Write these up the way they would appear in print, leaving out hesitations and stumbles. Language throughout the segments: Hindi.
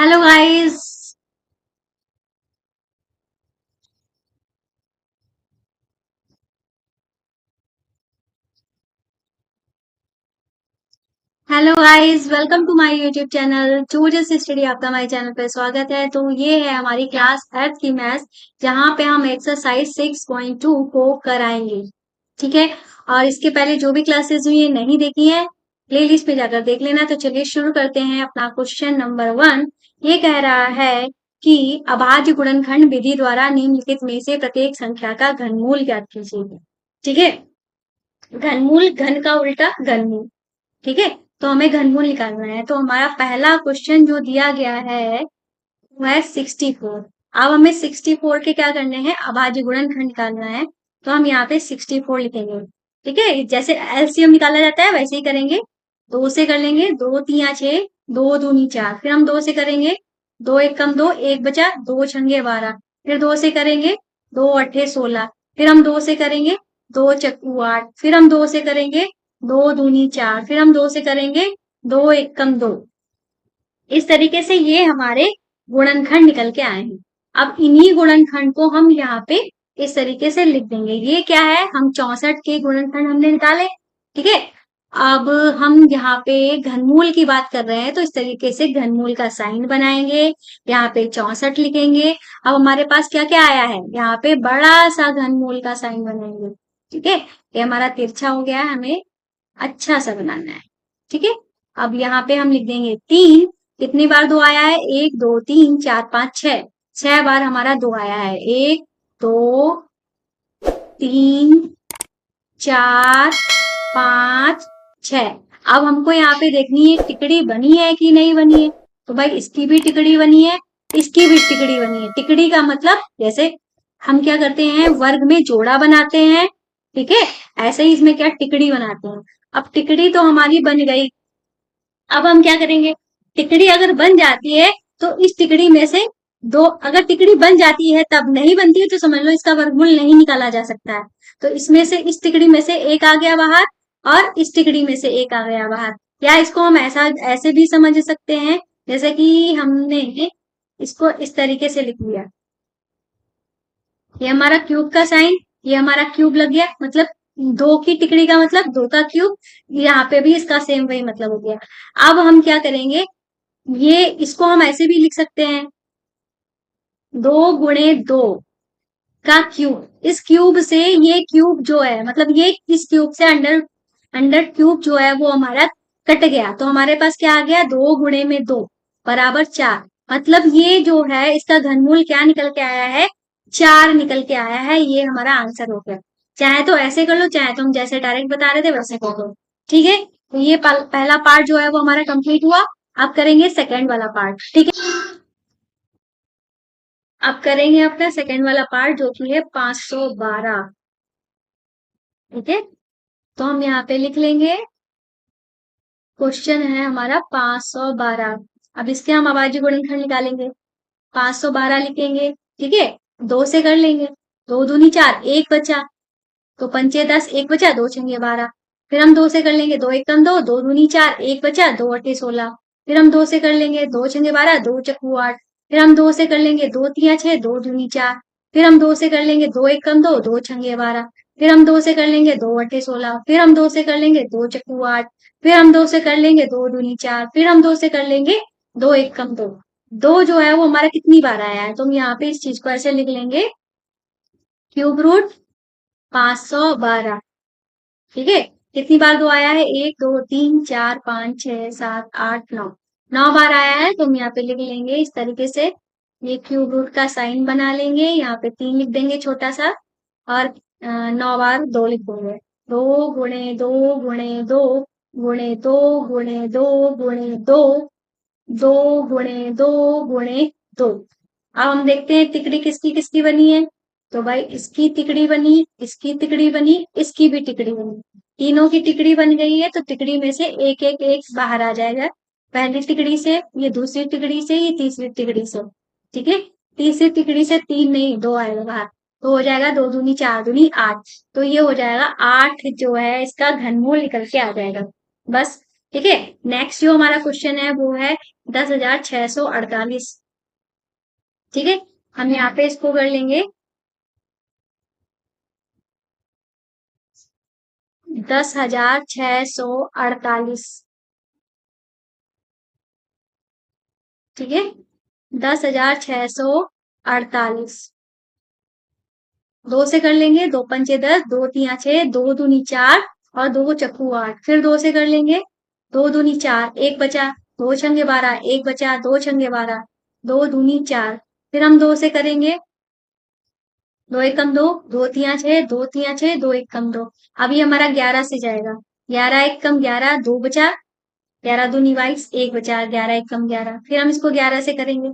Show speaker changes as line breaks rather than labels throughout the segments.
Hello guys. Welcome to my YouTube channel चूजस स्टडी। आपका हमारे चैनल पे स्वागत है। तो ये है हमारी क्लास अर्थ की मैथ्स, जहाँ पे हम एक्सरसाइज 6.2 को कराएंगे। ठीक है। और इसके पहले जो भी क्लासेस हुई है नहीं देखी है, प्ले लिस्ट पे जाकर देख लेना। तो चलिए शुरू करते हैं अपना क्वेश्चन नंबर 1। ये कह रहा है कि अभाज्य गुणनखंड विधि द्वारा निम्नलिखित में से प्रत्येक संख्या का घनमूल ज्ञात कीजिए। ठीक है। घनमूल, घन का उल्टा घनमूल। ठीक है। तो हमें घनमूल निकालना है। तो हमारा पहला क्वेश्चन जो दिया गया है वो है 64। अब हमें 64 के क्या करने हैं, अभाज्य गुणनखंड निकालना है। तो हम यहाँ पे 64 लिखेंगे। ठीक है। जैसे एलसीएम निकाला जाता है वैसे ही करेंगे। दो से कर लेंगे, दो तिया छह, दो दूनी चार। फिर हम दो से करेंगे, दो एक कम दो, एक बचा, दो छंगे 12। फिर दो से करेंगे, दो अट्ठे 16। फिर हम दो से करेंगे, दो चक्कू 8। फिर हम दो से करेंगे, दो दूनी चार। फिर हम दो से करेंगे, दो एक कम दो। इस तरीके से ये हमारे गुणनखंड निकल के आए हैं। अब इन्हीं गुणनखंड को हम यहाँ पे इस तरीके से लिख देंगे। ये क्या है, हम 64 के गुणनखंड हमने निकाले। ठीक है। अब हम यहाँ पे घनमूल की बात कर रहे हैं, तो इस तरीके से घनमूल का साइन बनाएंगे। यहाँ पे 64 लिखेंगे। अब हमारे पास क्या क्या आया है, यहाँ पे बड़ा सा घनमूल का साइन बनाएंगे। ठीक है। ये हमारा तिरछा हो गया है, हमें अच्छा सा बनाना है। ठीक है। अब यहाँ पे हम लिख देंगे 3। कितनी बार दो आया है, एक दो तीन चार पांच छह। 6 बार हमारा दो आया है, एक दो तीन चार पांच छह। अब हमको यहाँ पे देखनी है टिकड़ी बनी है कि नहीं बनी है। तो भाई इसकी भी टिकड़ी बनी है, इसकी भी टिकड़ी बनी है। टिकड़ी का मतलब जैसे हम क्या करते हैं, वर्ग में जोड़ा बनाते हैं। ठीक है। ऐसे ही इसमें क्या टिकड़ी बनाते हैं। अब टिकड़ी तो हमारी बन गई। अब हम क्या करेंगे, टिकड़ी अगर बन जाती है तो इस टिकड़ी में से दो, अगर टिकड़ी बन जाती है तब नहीं बनती है तो समझ लो इसका वर्गमूल नहीं निकाला जा सकता है। तो इसमें से इस टिकड़ी में से एक आ गया बाहर, और इस टिकड़ी में से एक आ गया बाहर। या इसको हम ऐसा ऐसे भी समझ सकते हैं, जैसे कि हमने इसको इस तरीके से लिख लिया। ये हमारा क्यूब का साइन, ये हमारा क्यूब लग गया, मतलब दो की टिकड़ी का मतलब दो का क्यूब। यहाँ पे भी इसका सेम वही मतलब हो गया। अब हम क्या करेंगे, ये इसको हम ऐसे भी लिख सकते हैं, दो गुणे दो का क्यूब। इस क्यूब से ये क्यूब जो है, मतलब ये इस क्यूब से अंडर अंडर क्यूब जो है वो हमारा कट गया। तो हमारे पास क्या आ गया, दो गुणे में दो बराबर 4। मतलब ये जो है इसका घनमूल क्या निकल के आया है, 4 निकल के आया है। ये हमारा आंसर हो गया। चाहे तो ऐसे कर लो, चाहे तो हम जैसे डायरेक्ट बता रहे थे वैसे कर लो। ठीक है। तो ये पहला पार्ट जो है वो हमारा कंप्लीट हुआ। अब करेंगे सेकेंड वाला पार्ट। ठीक है। अब करेंगे अपना सेकेंड वाला पार्ट जो कि है 512। ठीक है। तो हम यहाँ पे लिख लेंगे, क्वेश्चन है हमारा 512। अब इसके हम अभाज्य गुणनखंड निकालेंगे। 512 लिखेंगे। ठीक है। दो से कर लेंगे, दो दूनी चार, एक बचा, तो पंचे 10, एक बचा, दो छंगे 12। फिर हम दो से कर लेंगे, दो एक कम दो, दो दूनी चार, एक बचा, दो अट्ठे 16। फिर हम दो से कर लेंगे, दो छंगे 12, दो चक्कू 8। फिर हम दो से कर लेंगे, दो तिया छह, दो दूनी चार। फिर हम दो से कर लेंगे, दो एक कम दो, दो छंगे 12। फिर हम दो से कर लेंगे, दो अट्ठे 16। फिर हम दो से कर लेंगे, दो चक्कू 8। फिर हम दो से कर लेंगे, दो दूनी चार। फिर हम दो से कर लेंगे, दो एक कम दो। दो जो है वो हमारा कितनी बार आया है, तो हम यहाँ पे इस चीज को ऐसे लिख लेंगे, क्यूब रूट 512। ठीक है। कितनी बार दो आया है, एक दो तीन चार पांच छह सात आठ नौ। 9 बार आया है। तो हम यहाँ पे लिख लेंगे इस तरीके से, ये क्यूब रूट का साइन बना लेंगे, यहाँ पे 3 लिख देंगे छोटा सा, और 9 बार दो लिख देंगे। दो गुणे दो गुणे दो गुणे दो गुणे दो गुणे दो, दो गुणे दो गुणे दो। अब हम देखते हैं तिकड़ी किसकी किसकी बनी है। तो भाई इसकी तिकड़ी बनी, इसकी तिकड़ी बनी, इसकी भी तिकड़ी बनी। तीनों की तिकड़ी बन गई है। तो तिकड़ी में से एक एक एक बाहर आ जाएगा। पहली तिकड़ी से, ये दूसरी तिकड़ी से, ये तीसरी तिकड़ी से। ठीक है। तीसरी तिकड़ी से तीन नहीं, दो आएगा बाहर। तो हो जाएगा दो दूनी चार दूनी 8। तो ये हो जाएगा 8 जो है इसका घनमूल निकल के आ जाएगा। बस। ठीक है। नेक्स्ट जो हमारा क्वेश्चन है वो है 10,648। ठीक है, हम यहाँ पे इसको कर लेंगे 10,648। ठीक है, 10,648 दो से कर लेंगे, दो पंचे 10, दो तिया 6, दो दूनी 4 और दो चक्कू 8। फिर दो से कर लेंगे, दो दूनी 4, एक बचा, दो छंगे 12, एक बचा, दो छंगे 12, दो दूनी 4। फिर हम दो से करेंगे, दो एकम दो, दो तिया 6, दो तिया 6, दो एकम दो। अभी हमारा 11 से जाएगा, 11 एकम 11, दो बचा, 11 दूनी 22, एक बचा, 11 एकम 11। फिर हम इसको 11 से करेंगे।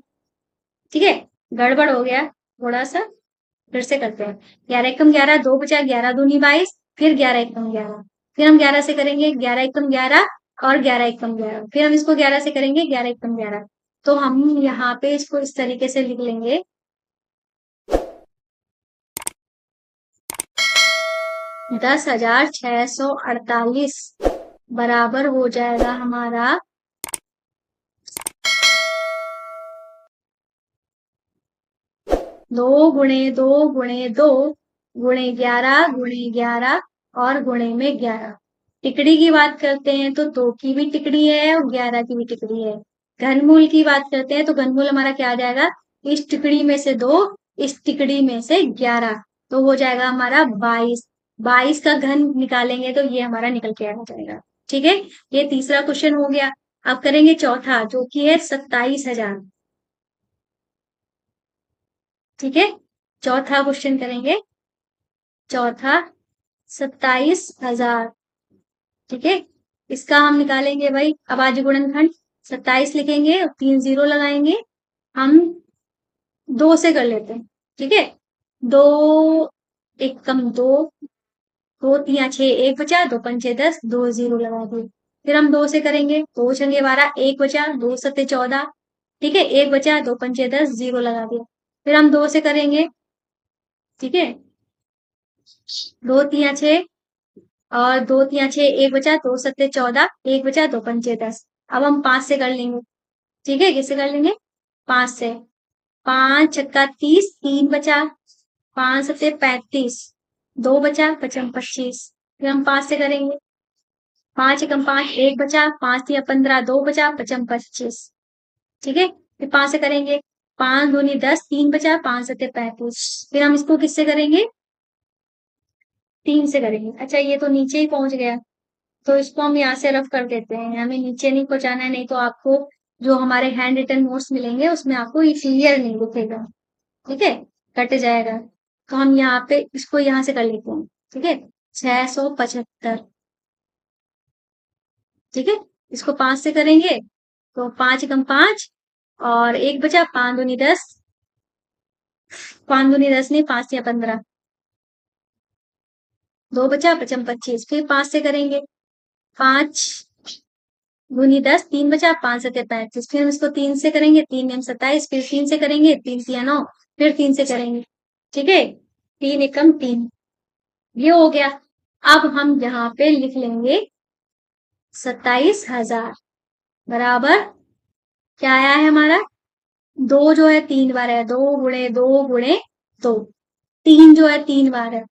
ठीक है, गड़बड़ हो गया थोड़ा सा, फिर से करते हैं। 11 एकम 11, दो बचा, 11 दूनी 22, फिर 11 एकम 11। फिर हम 11 से करेंगे, 11 एकम 11 और 11 एकम 11। फिर हम इसको 11 से करेंगे, 11 एकम 11। तो हम यहाँ पे इसको इस तरीके से लिख लेंगे, 10,648 बराबर हो जाएगा हमारा 2 गुणे 2 गुणे 2 गुणे 11 और गुणे में 11। टिकड़ी की बात करते हैं तो 2 की भी टिकड़ी है और 11 की भी टिकड़ी है। घनमूल की बात करते हैं तो घनमूल हमारा क्या आ जाएगा, इस टिकड़ी में से 2, इस टिकड़ी में से 11, तो हो जाएगा हमारा 22। 22 का घन निकालेंगे तो ये हमारा निकल के आ जाएगा। ठीक है, ये तीसरा क्वेश्चन हो गया। अब करेंगे चौथा, जो कि है 27,000। ठीक है, चौथा क्वेश्चन करेंगे, चौथा 27,000। ठीक है, इसका हम निकालेंगे भाई अभाज्य गुणनखंड। 27 लिखेंगे और 3 जीरो लगाएंगे। हम दो से कर लेते हैं। ठीक है, दो एकम दो, दो तिया 6, एक बचा, दो पंचे 10, दो जीरो लगा दिए। फिर हम दो से करेंगे, दो छंगे 12, एक बचा, दो सत्ते 14। ठीक है, एक बचा, दो पंचे 10, जीरो लगा दिया। फिर हम दो से करेंगे। ठीक है, दो तिया 6 और दो तिया 6, एक बचा, दो सत्ते 14, एक बचा, दो पंचे 10। अब हम 5 से कर लेंगे। ठीक है, किससे कर लेंगे, 5 से। 5 छक्का 30, 3 बचा, 5 सत्ते 35, दो बचा, पचम 25। फिर हम 5 से करेंगे, 5 एकम 5, एक बचा, 5 तिया 15, दो बचा, पचम 25। ठीक है, फिर 5 से करेंगे, 5 दूनी 10, 3 बचा, 5 सत्ते 35। फिर हम इसको किससे करेंगे, 3 से करेंगे। अच्छा, ये तो नीचे ही पहुंच गया, तो इसको हम यहाँ से रफ कर देते हैं, हमें नीचे नहीं पहुंचाना है, नहीं तो आपको जो हमारे हैंड रिटन नोट्स मिलेंगे उसमें आपको ये क्लियर नहीं दिखेगा। ठीक है, कट जाएगा। तो हम यहाँ पे इसको यहाँ से कर लेते हैं। ठीक है, 675। ठीक है, इसको 5 से करेंगे तो 5 एकम 5 और एक बचा, 5 दूनी 10, 5 दूनी 10 नहीं, 5 या 15, दो बचा, पचम 25। फिर 5 से करेंगे, 5 दूनी 10, 3 बचा, 5 सत्ते 35। फिर हम इसको 3 से करेंगे, 3 एम 27। फिर 3 से करेंगे, 3 तिया 9। फिर 3 से करेंगे। ठीक है, 3 एकम 3, ये हो गया। अब हम यहाँ पे लिख लेंगे 27,000 बराबर क्या आया है हमारा, दो जो है 3 बार है, 2 गुणे 2 गुणे 2। 3 जो है 3 बार है,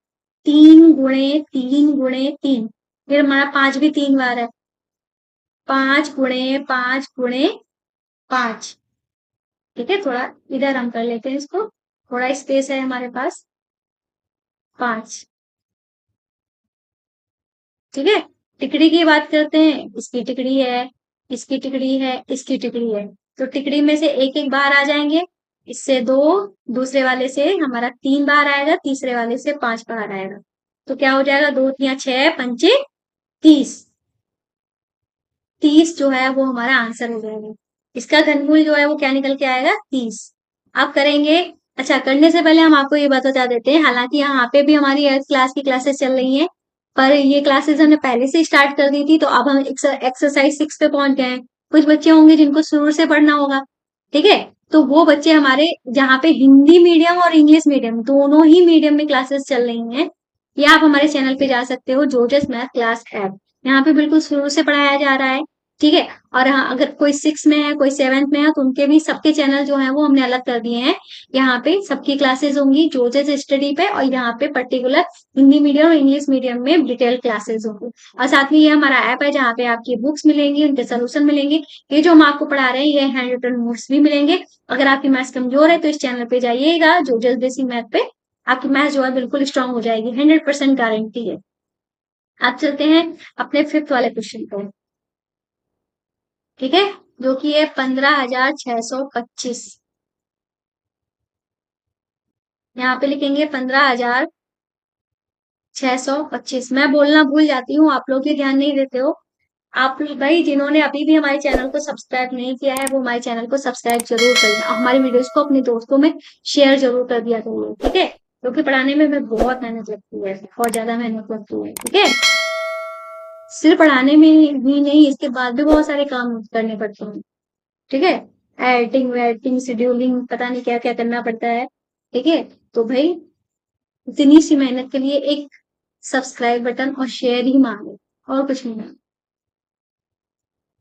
3 गुणे 3 गुणे 3। फिर हमारा 5 भी 3 बार है, 5 गुणे 5 गुणे 5। ठीक है, थोड़ा इधर हम कर लेते हैं इसको, थोड़ा स्पेस है हमारे पास, 5। ठीक है, टिकड़ी की बात करते हैं, इसकी टिकड़ी है, इसकी टिकड़ी है, इसकी टिकड़ी है। तो टिकड़ी में से एक एक बार आ जाएंगे, इससे दो, दूसरे वाले से हमारा 3 बार आएगा, तीसरे वाले से 5 बार आएगा। तो क्या हो जाएगा, दो तिया 6 पंचे 30। 30 जो है वो हमारा आंसर हो जाएगा। इसका घनमूल जो है वो क्या निकल के आएगा, 30। अब करेंगे, अच्छा करने से पहले हम आपको ये बात बता देते हैं, हालांकि यहाँ पे भी हमारी एर्थ क्लास की क्लासेस चल रही हैं, पर ये क्लासेस हमने पहले से स्टार्ट कर दी थी, तो अब हम एक्सरसाइज 6 पे पहुंच गए हैं। कुछ बच्चे होंगे जिनको शुरू से पढ़ना होगा। ठीक है, तो वो बच्चे हमारे जहाँ पे हिंदी मीडियम और इंग्लिश मीडियम दोनों ही मीडियम में क्लासेस चल रही हैं, या आप हमारे चैनल पे जा सकते हो, जोजस मैथ क्लास ऐप। यहाँ पे बिल्कुल शुरू से पढ़ाया जा रहा है। ठीक है। और हाँ, अगर कोई 6 में है, कोई 7th में है, तो उनके भी सबके चैनल जो है वो हमने अलग कर दिए हैं। यहाँ पे सबकी क्लासेस होंगी जोजेस स्टडी पे, और यहाँ पे पर्टिकुलर हिंदी मीडियम और इंग्लिश मीडियम में डिटेल क्लासेस होंगी। और साथ में ये हमारा ऐप है जहाँ पे आपकी बुक्स मिलेंगी, उनके सोल्यूशन मिलेंगे। ये जो हम आपको पढ़ा रहे हैं ये हैंड रिटन नोट्स भी मिलेंगे। अगर आपकी मैथ्स कमजोर है तो इस चैनल पे जाइएगा, जोजेस बेसिक मैथ पे। आपकी मैथ्स जो है बिल्कुल स्ट्रांग हो जाएगी, 100% गारंटी है। आप चलते हैं अपने 5th वाले क्वेश्चन पे। ठीक है, जो कि है 15,625। यहाँ पे लिखेंगे 15,625। मैं बोलना भूल जाती हूँ, आप लोग ही ध्यान नहीं देते हो। आप लोग भाई जिन्होंने अभी भी हमारे चैनल को सब्सक्राइब नहीं किया है वो हमारे चैनल को सब्सक्राइब जरूर करें, और हमारी वीडियोस को अपने दोस्तों में शेयर जरूर कर दिया करिए। ठीक है, क्योंकि पढ़ाने में हमें बहुत मेहनत लगती है, बहुत ज्यादा मेहनत लगती है। ठीक है, सिर्फ पढ़ाने में ही नहीं, इसके बाद भी बहुत सारे काम करने पड़ते हैं। ठीक है, एडिटिंग वेडिटिंग शेड्यूलिंग पता नहीं क्या क्या करना पड़ता है। ठीक है, तो भाई इतनी सी मेहनत के लिए एक सब्सक्राइब बटन और शेयर ही मांगे, और कुछ नहीं मांगे।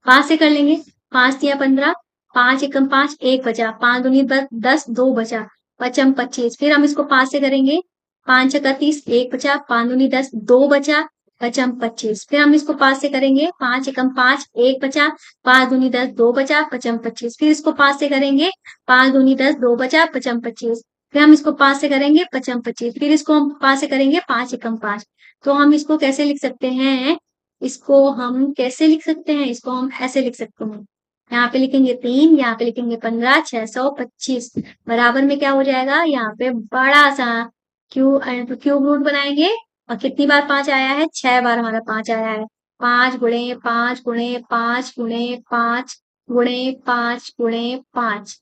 5 से कर लेंगे। 5 दिया 15, 5 एकम 5, 1 बचा, 5 दूनी 10, 10 2 बचा, पचम 25। फिर हम इसको 5 से करेंगे। 5 छक्का 30, 1 बचा, 5 दूनी 10, 2 बचा, पचम 25। फिर हम इसको 5 से करेंगे। 5 एकम 5, 1 बचा, 5 दूनी 10, 2 बचा, पचम 25। फिर इसको 5 से करेंगे। 5 दूनी 10, 2 बचा, पचम 25। फिर हम इसको 5 से करेंगे, पचम 25। फिर इसको हम 5 से करेंगे, 5 एकम 5। तो हम इसको कैसे लिख सकते हैं? इसको हम कैसे लिख सकते हैं? इसको हम ऐसे लिख सकते हैं। यहाँ पे लिखेंगे 3, यहाँ पे लिखेंगे 15,625। बराबर में क्या हो जाएगा? यहाँ पे बड़ा सा क्यूब रूट बनाएंगे। और कितनी बार 5 आया है? 6 बार हमारा 5 आया है। 5 गुणे 5 गुणे 5 गुणे 5 गुणे 5 गुणे 5।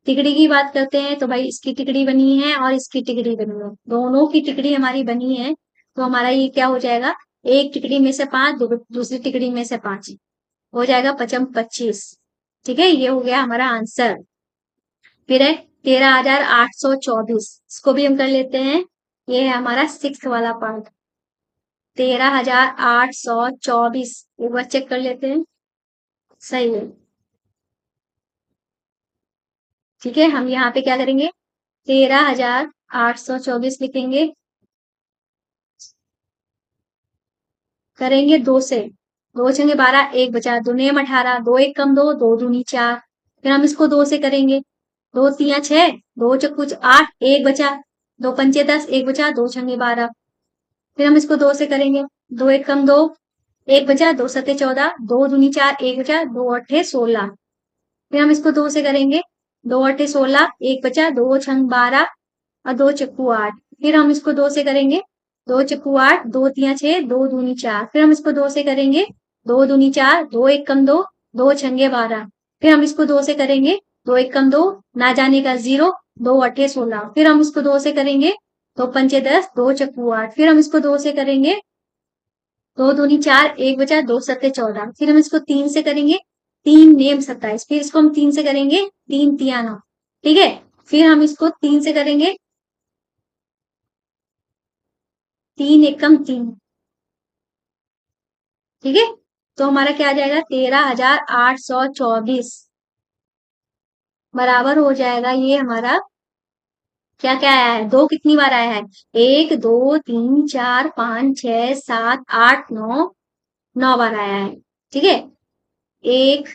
तिकड़ी की बात करते हैं तो भाई इसकी तिकड़ी बनी है और इसकी तिकड़ी बनी है, दोनों की तिकड़ी हमारी बनी है। तो हमारा ये क्या हो जाएगा? एक टिकड़ी में से 5, दूसरी टिकड़ी में से 5, हो जाएगा पचम 25। ठीक है, ये हो गया हमारा आंसर। फिर है 13,824, इसको भी हम कर लेते हैं। ये है हमारा 6th वाला पार्ट, 13,824। एक बार चेक कर लेते हैं, सही है। ठीक है, हम यहाँ पे क्या करेंगे? 13,824 लिखेंगे, करेंगे 2 से। 2 छंगे 12, 1 बचा, दूने 18, 2 एक कम 2, 2 दूनी 4। फिर हम इसको 2 से करेंगे। 2 तिया 6, 2 चक्कू 8, 1 बचा, 2 पंचे 10, 1 बचा, 2 छंगे 12। फिर हम इसको 2 से करेंगे। 2 एक कम 2, 1 बचा, 2 सत्ते 14, 2 दूनी 4, 1 बचा, 2 अट्ठे 16। फिर हम इसको 2 से करेंगे। 2 अट्ठे 16, 1 बचा, 2 छंग 12 और 2 चक्कू 8। फिर हम इसको 2 से करेंगे। 2 चक्कू 8, 2 तिया 6, 2 दूनी 4। फिर हम इसको 2 से करेंगे। 2 दूनी 4, 2 एक कम 2, 2 छंगे 12। फिर हम इसको 2 से करेंगे। 2 एक कम 2, ना जाने का 0, 2 अट्ठे 16। फिर हम इसको 2 से करेंगे। 2 पंचे 10, 2 चक्कू 8। फिर हम इसको 2 से करेंगे। 2 दूनी 4, 1 बचा, 2 सत्ते 14। फिर हम इसको 3 से करेंगे। 3 नेम 27। फिर इसको हम 3 से करेंगे। 3 तिया 9। ठीक है, फिर हम इसको 3 से करेंगे। 3 एकम 3। ठीक है, तो हमारा क्या आ जाएगा? 13,824 बराबर हो जाएगा। ये हमारा क्या क्या आया है? 2 कितनी बार आया है? 1 2 3 4 5 6 7 8 9, 9 बार आया है। ठीक है, 1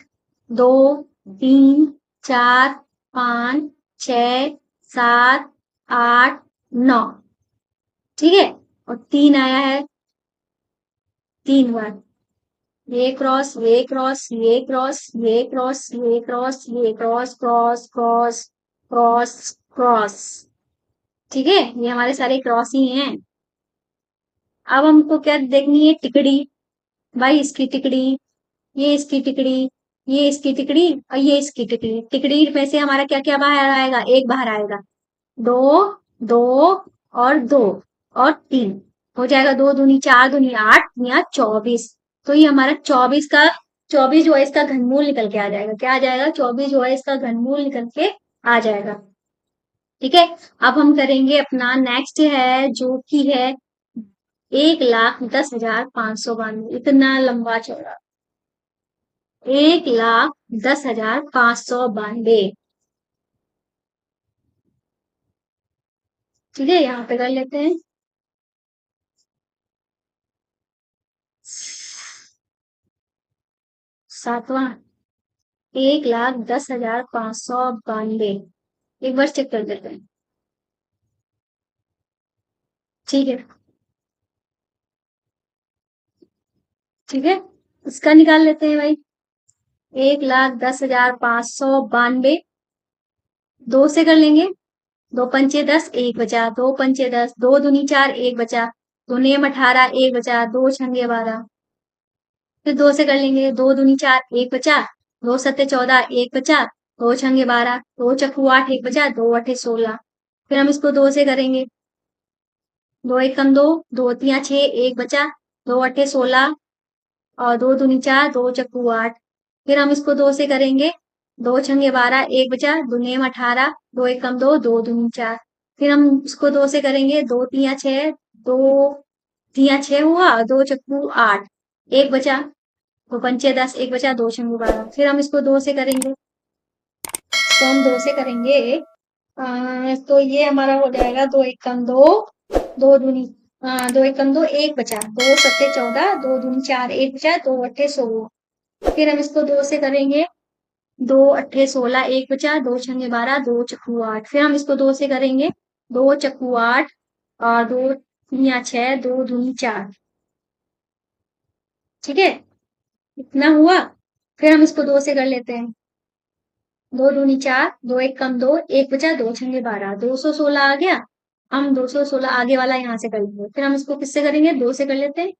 2 3 4 5 6 7 8 9। ठीक है, और 3 आया है 3 बार। ये क्रॉस, ये क्रॉस, ये क्रॉस, ये क्रॉस, ये क्रॉस, ये cross, cross cross cross cross. ठीक है, ये हमारे सारे क्रॉस ही हैं। अब हमको क्या देखनी है? टिकड़ी। भाई इसकी टिकड़ी, ये इसकी टिकड़ी, ये इसकी टिकड़ी और ये इसकी टिकड़ी। टिकड़ी में से हमारा क्या क्या बाहर आएगा? एक बाहर आएगा। 2 2 और 2 और 3, हो जाएगा 2 दूनी 4 दूनी 8 या 24। तो ये हमारा 24 का, 24 जो है इसका घनमूल निकल के आ जाएगा। क्या आ जाएगा? 24 जो है इसका घनमूल निकल के आ जाएगा। ठीक है, अब हम करेंगे अपना नेक्स्ट है जो कि है 1,10,592। इतना लंबा चौड़ा, 1,10,592। ठीक है, यहाँ पे कर लेते हैं। सातवां, 1,10,592। एक बार चेक कर देते हैं। ठीक है। ठीक है, इसका निकाल लेते हैं भाई। 1,10,592 दो से कर लेंगे। दो पंचे 10, एक बचा। दो पंचे 10, दो दूनी 4, एक बचा। दो नेम 18, एक बचा। दो छंगे 12। फिर दो से कर लेंगे। दो दूनी 4, एक बचा। दो सत्ते 14, एक बचा। दो छंगे 12, दो चक्कू 8, एक बचा। दो अठे 16। फिर हम इसको दो से करेंगे। दो एकम दो, दो तिया 6, एक बचा। दो अठे 16 और दो दूनी 4, दो चक्कू 8। फिर हम इसको दो से करेंगे। दो छंगे 12, एक बचा। दो नेम 18, दो एकम दो, दो दूनी 4। फिर हम इसको दो से करेंगे। दो तिया 6, दो तिया 6 हुआ। दो चक्कू 8, एक बचा। दो पंचे 10, एक बचा। दो छंगे 12। फिर हम इसको दो से करेंगे। इसको हम दो से करेंगे। तो ये हमारा हो जाएगा। दो एकम दो, दो दूनी दो एकम दो, एक बचा। दो सत्ते 14, दो दूनी 4, एक बचा। दो अट्ठे 16। फिर हम इसको दो से करेंगे। दो अट्ठे 16, एक बचा। दो छंगे 12, दो चक्कू 8। फिर हम इसको दो से करेंगे। दो चक्कू 8 और दो तिया 6, दो दूनी 4। ठीक है, इतना हुआ। फिर हम इसको दो से कर लेते हैं। दो दूनी 4, दो एक कम दो, एक बचा। दो छंगे 12, 216 आ गया। हम 216 आगे वाला यहाँ से कर लेंगे। फिर हम इसको किससे करेंगे? दो से कर लेते हैं।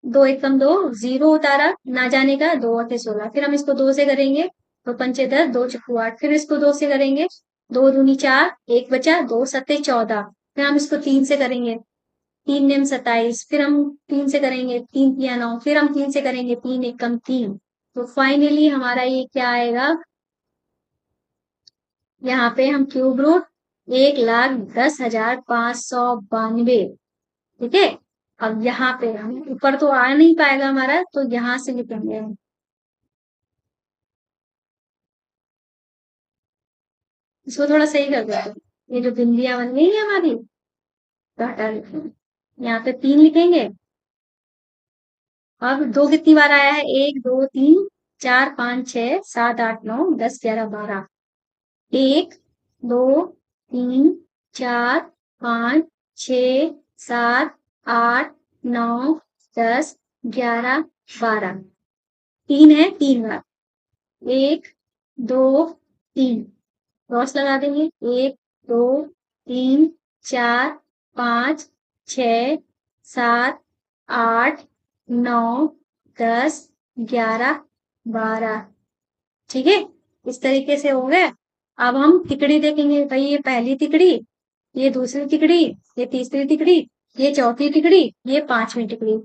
दो एक कम दो, जीरो उतारा ना जाने का। दो अठे 16। फिर हम इसको दो से करेंगे। दो पंचे 10, दो चक्कू 8। फिर इसको दो से करेंगे। दो दूनी 4, एक बचा। दो सत्ते 14। फिर हम इसको तीन से करेंगे। तीन नेम 27। फिर हम तीन से करेंगे। तीन तिया 9। फिर हम तीन से करेंगे। तीन एक कम तीन। तो फाइनली हमारा ये क्या आएगा? यहाँ पे हम क्यूब रूट 1,10,592। ठीक है, अब यहाँ पे हम ऊपर तो आ नहीं पाएगा हमारा, तो यहाँ से लिखेंगे हम। इसको थोड़ा सही कर देते हैं। ये जो बिंदियां बन गई है हमारी, तो हटा देते हैं। यहाँ पे तीन लिखेंगे। अब दो कितनी बार आया है? एक दो तीन चार पाँच छह सात आठ नौ 10 11 12। एक दो तीन चार पाँच छ सात आठ नौ 10 11 12। तीन है, तीन बार। एक दो तीन, क्रॉस लगा देंगे। एक दो तीन चार पाँच छ सात आठ नौ 10 11 12। ठीक है, इस तरीके से हो गया। अब हम तिकड़ी देखेंगे भाई। ये पहली तिकड़ी, ये दूसरी तिकड़ी, ये तीसरी तिकड़ी, ये चौथी तिकड़ी, ये पांचवी तिकड़ी।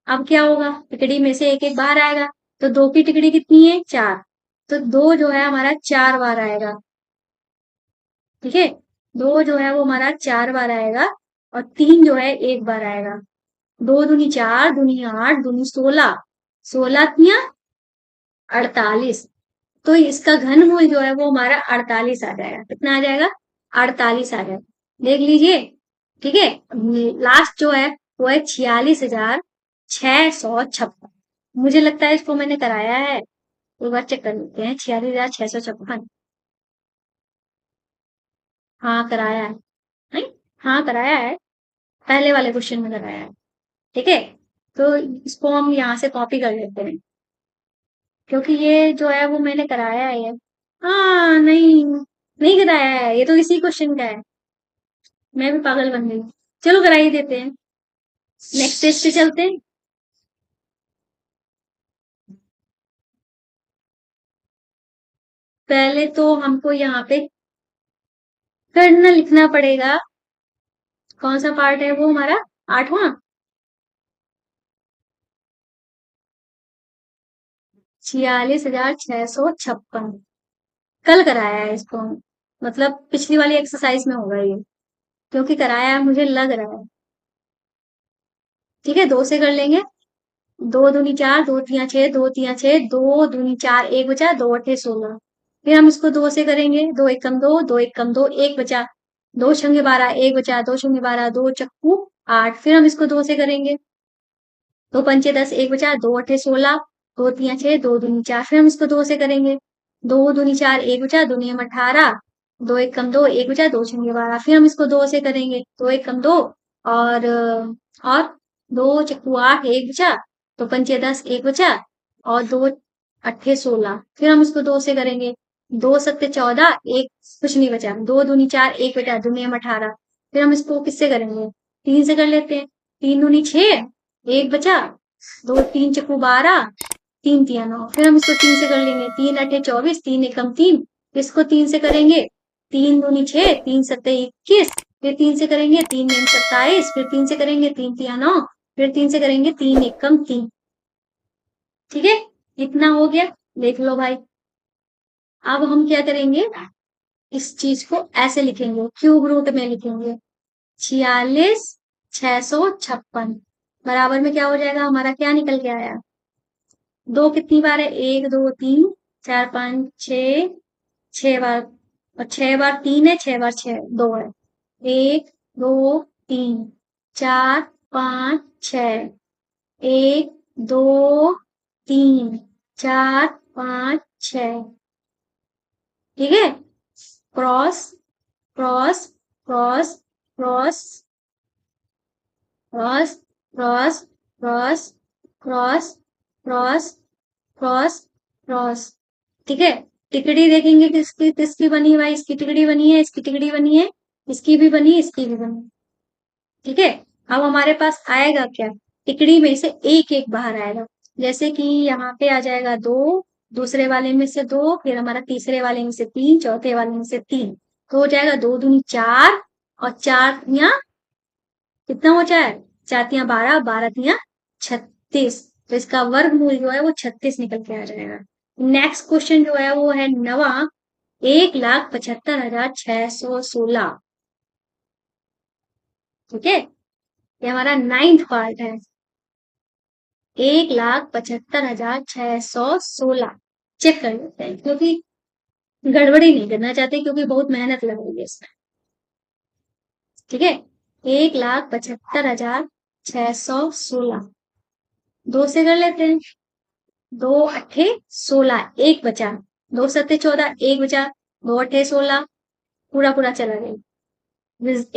अब क्या होगा? तिकड़ी में से एक एक बाहर आएगा। तो दो की तिकड़ी कितनी है? चार। तो दो जो है हमारा चार बार आएगा। ठीक है, दो जो है वो हमारा चार बार आएगा। और तीन जो है एक बार आएगा। दो दूनी 4, दूनी 8, दूनी 16। 16 तिया 48। तो इसका घनमूल जो है वो हमारा 48 आ जाएगा। कितना आ जाएगा? 48 आ जाएगा। देख लीजिए। ठीक है, लास्ट जो है वो है 46,656। मुझे लगता है इसको मैंने कराया है। एक बार चेक कर लेते हैं। 46,656। हाँ कराया है। नहीं, हाँ कराया है। पहले वाले क्वेश्चन में कराया है। ठीक है, तो इसको हम यहाँ से कॉपी कर लेते हैं, क्योंकि ये जो है वो मैंने कराया है ये। हाँ नहीं, नहीं कराया है। ये तो इसी क्वेश्चन का है। मैं भी पागल बन गई। चलो करा ही देते हैं। नेक्स्ट टेस्ट पे चलते हैं। पहले तो हमको यहाँ पे करना लिखना पड़ेगा। कौन सा पार्ट है वो हमारा? आठवां। 46,656। कल कराया है इसको। मतलब पिछली वाली एक्सरसाइज में होगा ये, क्योंकि कराया है मुझे लग रहा है। ठीक है, दो से कर लेंगे। दो दूनी चार, दो तिया छह, दो तिया छह, दो दूनी चार, एक बचा, दो अठे 16। फिर हम इसको दो से करेंगे, दो एकम दो, दो एकम दो, एक बचा, दो छंगे 12, एक बचा, दो छंगे 12, दो चक्कू 8। फिर हम इसको दो से करेंगे, दो पंचे 10, एक बचा, दो अठे 16, दो तिया छह, दो दूनी चार। फिर हम इसको दो से करेंगे, दो दूनी चार, एक बचा, दो नियम 18, दो एकम दो, एक बचा, दो छंगे 12। फिर हम इसको दो से करेंगे, दो एकम दो, और दो चक्कू 8, एक बचा, दो पंचे 10, एक बचा, और दो अट्ठे 16। फिर हम इसको दो से करेंगे, दो सत्ते 14, एक कुछ नहीं बचा, दो दूनी चार, एक बचा, दो नियम 18। फिर हम इसको किससे करेंगे, तीन से कर लेते हैं, तीन दूनी 6, एक बचा, दो तीन चक्कू 12, तीन तिया 9। फिर हम इसको तीन से कर लेंगे, तीन अठे 24, तीन एकम तीन। इसको तीन से करेंगे, तीन दूनी 6, तीन सत्ते 21। फिर तीन से करेंगे, तीन तीन 27। फिर तीन से करेंगे, तीन तिया 9। फिर तीन से करेंगे, तीन एकम तीन। ठीक है, इतना हो गया, देख लो भाई। अब हम क्या करेंगे, इस चीज को ऐसे लिखेंगे, क्यूब रूट में लिखेंगे, 46,656 बराबर में क्या हो जाएगा, हमारा क्या निकल के आया, दो कितनी बार है, एक दो तीन चार पांच छह, 6 बार, और 6 बार तीन है, 6 बार 6 दो है, एक दो तीन चार पांच छ, एक दो तीन चार पांच छ। ठीक है, cross cross cross cross cross cross cross cross cross cross cross. ठीक है, टिकड़ी देखेंगे किसकी किसकी बनी है भाई, इसकी टिकड़ी बनी है, इसकी टिकड़ी बनी है, इसकी भी बनी, इसकी भी बनी। ठीक है, अब हमारे पास आएगा क्या, टिकड़ी में से एक एक बाहर आएगा। जैसे कि यहाँ पे आ जाएगा दो, दूसरे वाले में से दो, फिर हमारा तीसरे वाले में से तीन, चौथे वाले में से तीन, तो हो जाएगा दो दूनी चार, और चार तिया कितना हो जाए, चार तिया 12, 12 तिया 36। तो इसका वर्गमूल जो है वो 36 निकल के आ जाएगा। नेक्स्ट क्वेश्चन जो है वो है नवा, 1,75,616। ठीक है, ये हमारा 9th पार्ट है, 1,75,616। चेक कर लेते हैं, क्योंकि गड़बड़ी नहीं करना चाहते, क्योंकि बहुत मेहनत लग रही है इसमें। ठीक है, 1,75,616 दो से कर लेते हैं, दो अठे 16, एक बचा, दो सत्ते 14, एक बचा, दो अठे 16, पूरा पूरा चला गया,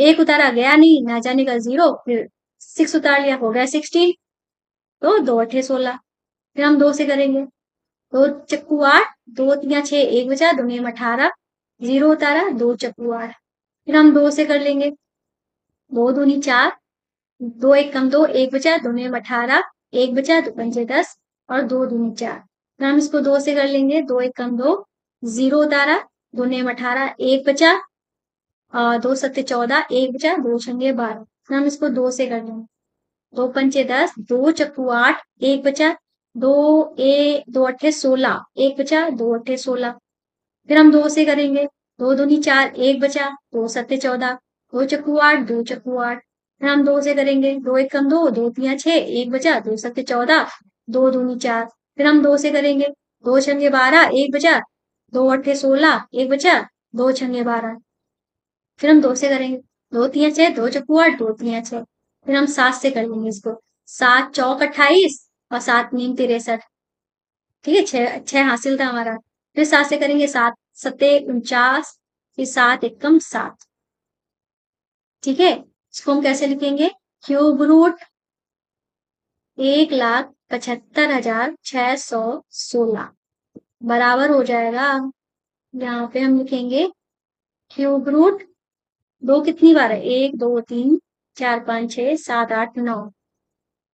एक उतारा गया नहीं, ना जाने का 0, फिर 6 उतार लिया, हो गया 16। तो दो अठे 16। फिर हम दो से करेंगे, दो चक्कू 8, दो तिया 6, एक बचा, दो नियम 18, 0 उतारा, दो चक्कू 8। फिर हम दो से कर लेंगे, दो दूनी 4, दो एक कम दो, एक बचा, दो नियम 18, एक बचा, दो पंजे 10, और दो दूनी 4। फिर हम इसको दो से कर लेंगे, दो एक कम दो, 0 उतारा, दो नियम 18, एक बचा, दो सत्ते 14, एक बचा, दो छंगे 12। फिर हम इसको दो से कर लेंगे, दो पंचे 10, दो चक्कू 8, एक बचा, दो अठे 16, एक बचा, दो अठे 16। फिर हम दो से करेंगे, दो दूनी 4, एक बचा, दो सत्ते 14, दो चक्कू 8, दो चक्कू 8। फिर हम दो से करेंगे, दो एक कम दो, दो तिया 6, एक बचा, दो सत्ते 14, दो दूनी 4। फिर हम दो से करेंगे, दो छंगे 12, एक बचा, दो अठे 16, एक बचा, दो छंगे 12। फिर हम दो से करेंगे, दो तिया 6, दो चक्कू 8, दो तिया 6। फिर हम सात से कर लेंगे इसको, सात चौक 28, और सात नीम 63। ठीक है, छह छह हासिल था हमारा। फिर सात से करेंगे, सात सत्ते 49, फिर सात एकम 7। ठीक है, इसको हम कैसे लिखेंगे, क्यूब रूट 1,75,616 बराबर हो जाएगा, यहाँ पे हम लिखेंगे क्यूब रूट, दो कितनी बार है, एक दो तीन चार पांच छह सात आठ 9,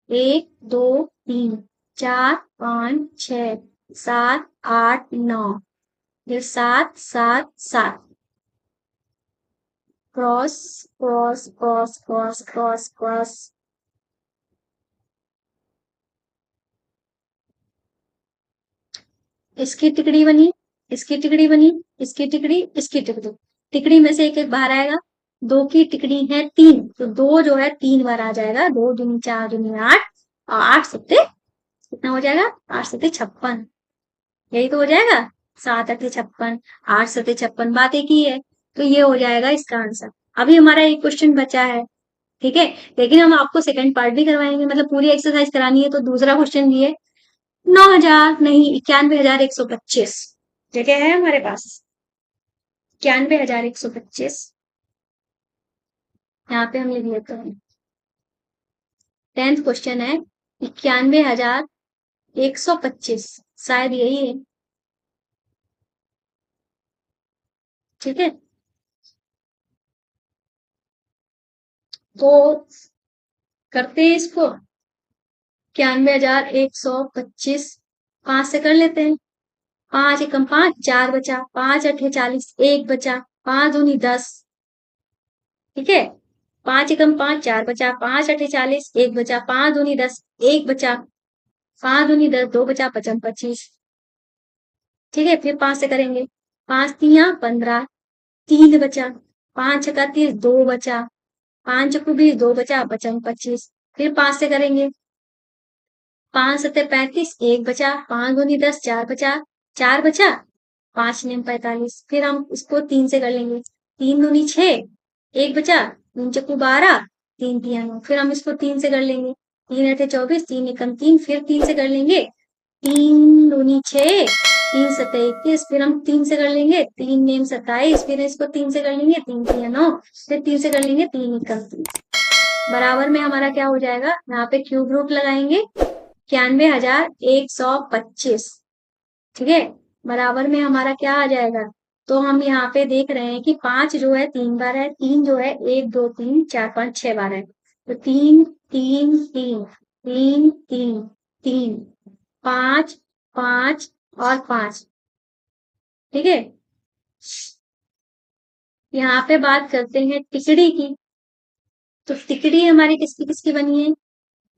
एक दो तीन चार पांच छ, सात आठ 9, फिर 7 7 7, cross cross cross cross cross cross. इसकी टिकड़ी बनी, इसकी टिकड़ी बनी, इसकी टिकड़ी, इसकी टिकड़ी, टिकड़ी में से एक एक बाहर आएगा। दो की टिकड़ी है 3, तो दो जो है 3 बार आ जाएगा, दो दूनी 4 दूनी 8, और 8 सत्ते कितना हो जाएगा? 8×7 = 56। यही तो हो जाएगा। 7×8 = 56, 8×7 = 56, बात एक ही है। तो ये हो जाएगा इसका आंसर। अभी हमारा एक क्वेश्चन बचा है, ठीक है, लेकिन हम आपको सेकंड पार्ट भी करवाएंगे, मतलब पूरी एक्सरसाइज करानी है। तो दूसरा क्वेश्चन ये 9,000 नहीं, 91,125 जगह है हमारे पास। 91,125 यहाँ पे हम लिख लेते हैं। 10th क्वेश्चन है 91,125, शायद यही है, ठीक है। तो करते हैं इसको। 91,125 5 से कर लेते हैं। 5 × 5 4 बचा, 5×8 = 40, 1 बचा, 5×2 = 10, ठीक है। 5 × 5 4 बचा, 5×8 = 40, 1 बचा, 5×2 = 10, 1 बचा, 5×2 = 10, 2 बचा, 5×5 = 25, ठीक है। फिर 5 से करेंगे, 5×3 = 15, 3 बचा, 5×6 = 30, 2 बचा, 5×2 = 2 बचा, 25। फिर 5 से करेंगे, 5×7 = 35, 1 बचा, 5×2 = 10, 4 बचा, 4 बचा, 5×9 = 45। फिर हम इसको 3 से कर लेंगे, 3×2 = 6, 1 बचा, 3×4 = 12, 3×3 = 9। फिर हम इसको 3 से कर लेंगे, 3×8 = 24, 3×1 = 3। फिर 3 से कर लेंगे, 3×2 = 6, 3×7 = 21। फिर हम 3 से कर लेंगे, 3×9 = 27। फिर इसको 3 से कर लेंगे, 3×3 = 9। फिर 3 से कर लेंगे, 3×1 = 30। बराबर में हमारा क्या हो जाएगा? यहाँ पे क्यूब रूट लगाएंगे, 91,125, ठीक है। बराबर में हमारा क्या आ जाएगा? तो हम यहाँ पे देख रहे हैं कि 5 जो है 3 बार है, 3 जो है 1 2 3 4 5 6 बार है। तो 3 3 3 3 3 3 5 5 और 5, ठीक है। यहाँ पे बात करते हैं टिकड़ी की। तो टिकड़ी हमारी किसकी किसकी बनी है?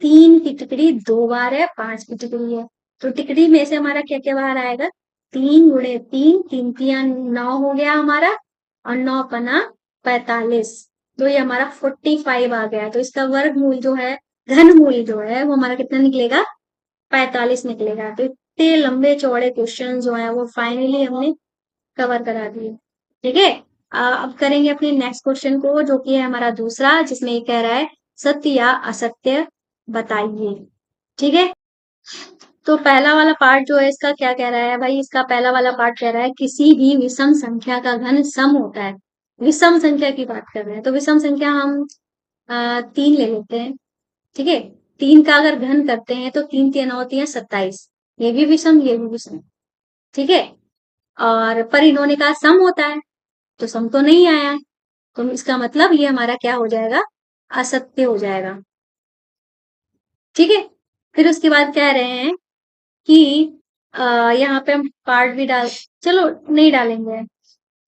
3 की टिकड़ी 2 बार है, 5 की टिकड़ी है। तो टिकड़ी में से हमारा क्या क्या बाहर आएगा? 3×3, 3×3 = 9 हो गया हमारा, और 9×5 = 45। तो ये हमारा 45 आ गया। तो इसका वर्गमूल जो है, घनमूल जो है, वो हमारा कितना निकलेगा? 45 निकलेगा। तो इतने लंबे चौड़े क्वेश्चन जो है वो फाइनली हमने कवर करा दिए, ठीक है। अब करेंगे अपने नेक्स्ट क्वेश्चन को, जो कि है हमारा दूसरा, जिसमें ये कह रहा है सत्य या असत्य बताइए, ठीक है। तो पहला वाला पार्ट जो है इसका क्या कह रहा है भाई? इसका पहला वाला पार्ट कह रहा है किसी भी विषम संख्या का घन सम होता है। विषम संख्या की बात कर रहे हैं, तो विषम संख्या हम 3 ले लेते हैं, ठीक है। 3 का अगर घन करते हैं तो 3×3 होती है 27, ये भी विषम, ये भी विषम, ठीक है। और पर इन्होंने कहा सम होता है, तो सम तो नहीं आया, तो इसका मतलब ये हमारा क्या हो जाएगा? असत्य हो जाएगा, ठीक है। फिर उसके बाद कह रहे हैं कि यहाँ पे हम पार्ट भी डाल, चलो नहीं डालेंगे,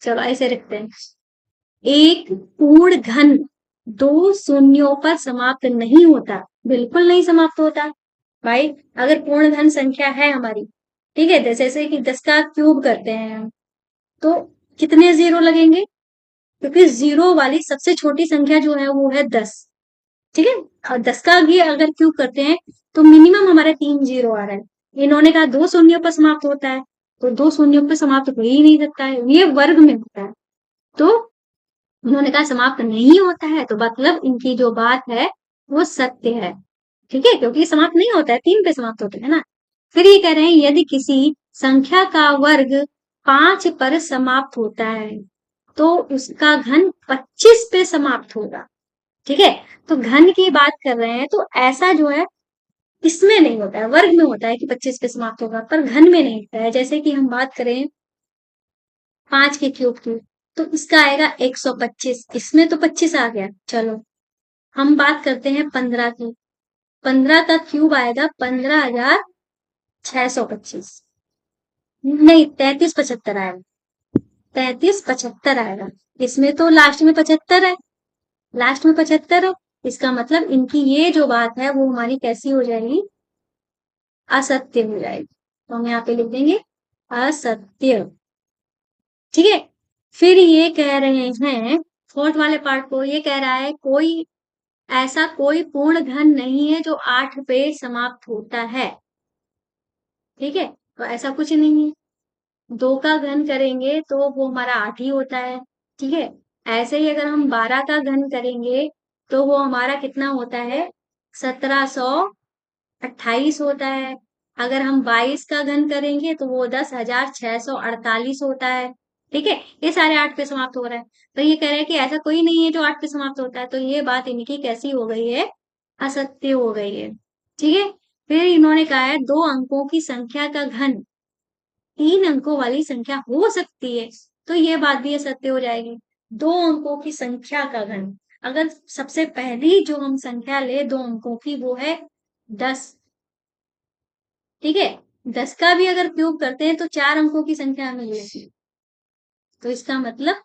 चलो ऐसे रखते हैं। एक पूर्ण घन 2 शून्यों पर समाप्त नहीं होता, बिल्कुल नहीं समाप्त होता भाई। अगर पूर्ण घन संख्या है हमारी, ठीक है, जैसे कि 10 का क्यूब करते हैं हम, तो कितने जीरो लगेंगे? क्योंकि जीरो वाली सबसे छोटी संख्या जो है वो है 10, ठीक है। और 10 का भी अगर क्यूब करते हैं तो मिनिमम हमारा 3 जीरो आ रहा है। इन्होंने कहा 2 शून्यों पर समाप्त होता है, तो 2 शून्यों पर समाप्त हो ही नहीं सकता है, ये वर्ग में होता है। तो उन्होंने कहा समाप्त नहीं होता है, तो मतलब इनकी जो बात है वो सत्य है, ठीक है, क्योंकि समाप्त नहीं होता है, 3 पे समाप्त होता है ना। फिर ये कह रहे हैं यदि किसी संख्या का वर्ग 5 पर समाप्त होता है तो उसका घन 25 पे समाप्त होगा, ठीक है। तो घन की बात कर रहे हैं, तो ऐसा जो है इसमें नहीं होता है, वर्ग में होता है कि 25 पे समाप्त होगा, पर घन में नहीं होता है। जैसे कि हम बात करें 5 के क्यूब की, तो इसका आएगा 125, इसमें तो 25 आ गया। चलो हम बात करते हैं 15 की, 15 का क्यूब आएगा 15,625, नहीं 3375 आएगा, 3375 आएगा। इसमें तो लास्ट में 75 है, लास्ट में 75 है, इसका मतलब इनकी ये जो बात है वो हमारी कैसी हो जाएगी? असत्य हो जाएगी। तो हम यहाँ पे लिख देंगे असत्य, ठीक है। फिर ये कह रहे हैं फोर्थ वाले पार्ट को, ये कह रहा है कोई ऐसा कोई पूर्ण घन नहीं है जो 8 पे समाप्त होता है, ठीक है, तो ऐसा कुछ नहीं है। 2 का घन करेंगे तो वो हमारा 8 ही होता है। ठीक है, ऐसे ही अगर हम 12 का घन करेंगे तो वो हमारा कितना होता है, 1728 होता है। अगर हम 22 का घन करेंगे तो वो 10,648 होता है। ठीक है, ये सारे 8 पे समाप्त हो रहा है। तो ये कह रहे हैं कि ऐसा कोई नहीं है जो 8 पे समाप्त होता है, तो ये बात इनकी कैसी हो गई है, असत्य हो गई है। ठीक है, फिर इन्होंने कहा है 2 अंकों की संख्या का घन 3 अंकों वाली संख्या हो सकती है, तो ये बात भी असत्य हो जाएगी। 2 अंकों की संख्या का घन, अगर सबसे पहली जो हम संख्या ले 2 अंकों की, वो है 10। ठीक है, 10 का भी अगर क्यूब करते हैं तो 4 अंकों की संख्या मिलेगी। तो इसका मतलब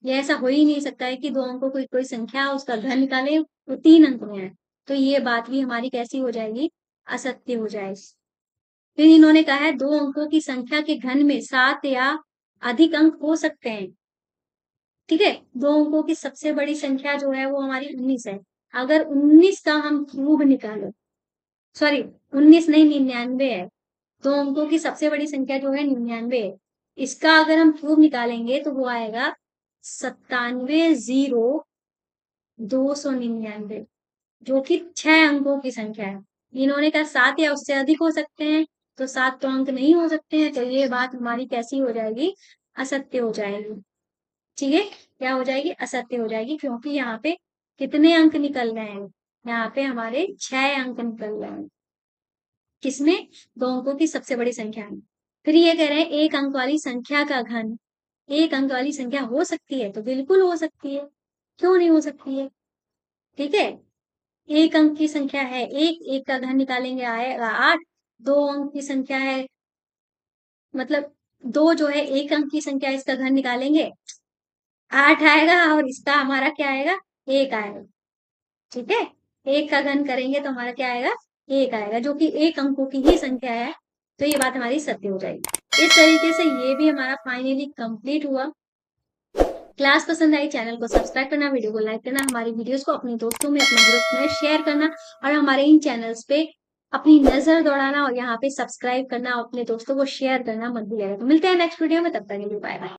ये ऐसा हो ही नहीं सकता है कि 2 अंकों की कोई संख्या उसका घन निकाले तो 3 अंक में है। तो ये बात भी हमारी कैसी हो जाएगी, असत्य हो जाएगी। फिर इन्होंने कहा है 2 अंकों की संख्या के घन में 7 या अधिक अंक हो सकते हैं। ठीक है, 2 अंकों की सबसे बड़ी संख्या जो है वो हमारी 19 है। अगर 19 का हम क्यूब निकालें, सॉरी 19 नहीं 99 है। 2 अंकों की सबसे बड़ी संख्या जो है 99 है। इसका अगर हम क्यूब निकालेंगे तो वो आएगा 97,299, जो कि 6 अंकों की संख्या है। इन्होंने कहा 7 या उससे अधिक हो सकते हैं, तो 7 तो अंक नहीं हो सकते हैं, तो ये बात हमारी कैसी हो जाएगी, असत्य हो जाएगी। ठीक है, क्या हो जाएगी, असत्य हो जाएगी, क्योंकि यहाँ पे कितने अंक निकल रहे हैं, यहाँ पे हमारे 6 अंक निकल रहे हैं। किसमें, 2 अंकों की सबसे बड़ी संख्या में। फिर ये कह रहे हैं 1 अंक वाली संख्या का घन, 1 अंक वाली संख्या हो सकती है, तो बिल्कुल हो सकती है, क्यों नहीं हो सकती है। ठीक है, 1 अंक की संख्या है एक, एक का घन निकालेंगे आएगा 8। 2 अंक की संख्या है, मतलब 2 जो है 1 अंक की संख्या, इसका घन निकालेंगे 8 आएगा, और इसका हमारा क्या आएगा, 1 आएगा। ठीक है, 1 का घन करेंगे तो हमारा क्या आएगा, 1 आएगा, जो कि 1 अंकों की ही संख्या है। तो ये बात हमारी सत्य हो जाएगी। इस तरीके से ये भी हमारा फाइनली कंप्लीट हुआ। क्लास पसंद आई, चैनल को सब्सक्राइब करना, वीडियो को लाइक करना, हमारी वीडियोस को अपने दोस्तों में, अपने ग्रुप में शेयर करना, और हमारे इन चैनल्स पे अपनी नजर दौड़ाना, और यहाँ पे सब्सक्राइब करना और अपने दोस्तों को शेयर करना मत भूलिएगा। तो मिलते हैं नेक्स्ट वीडियो में, तब तक के लिए बाय बाय।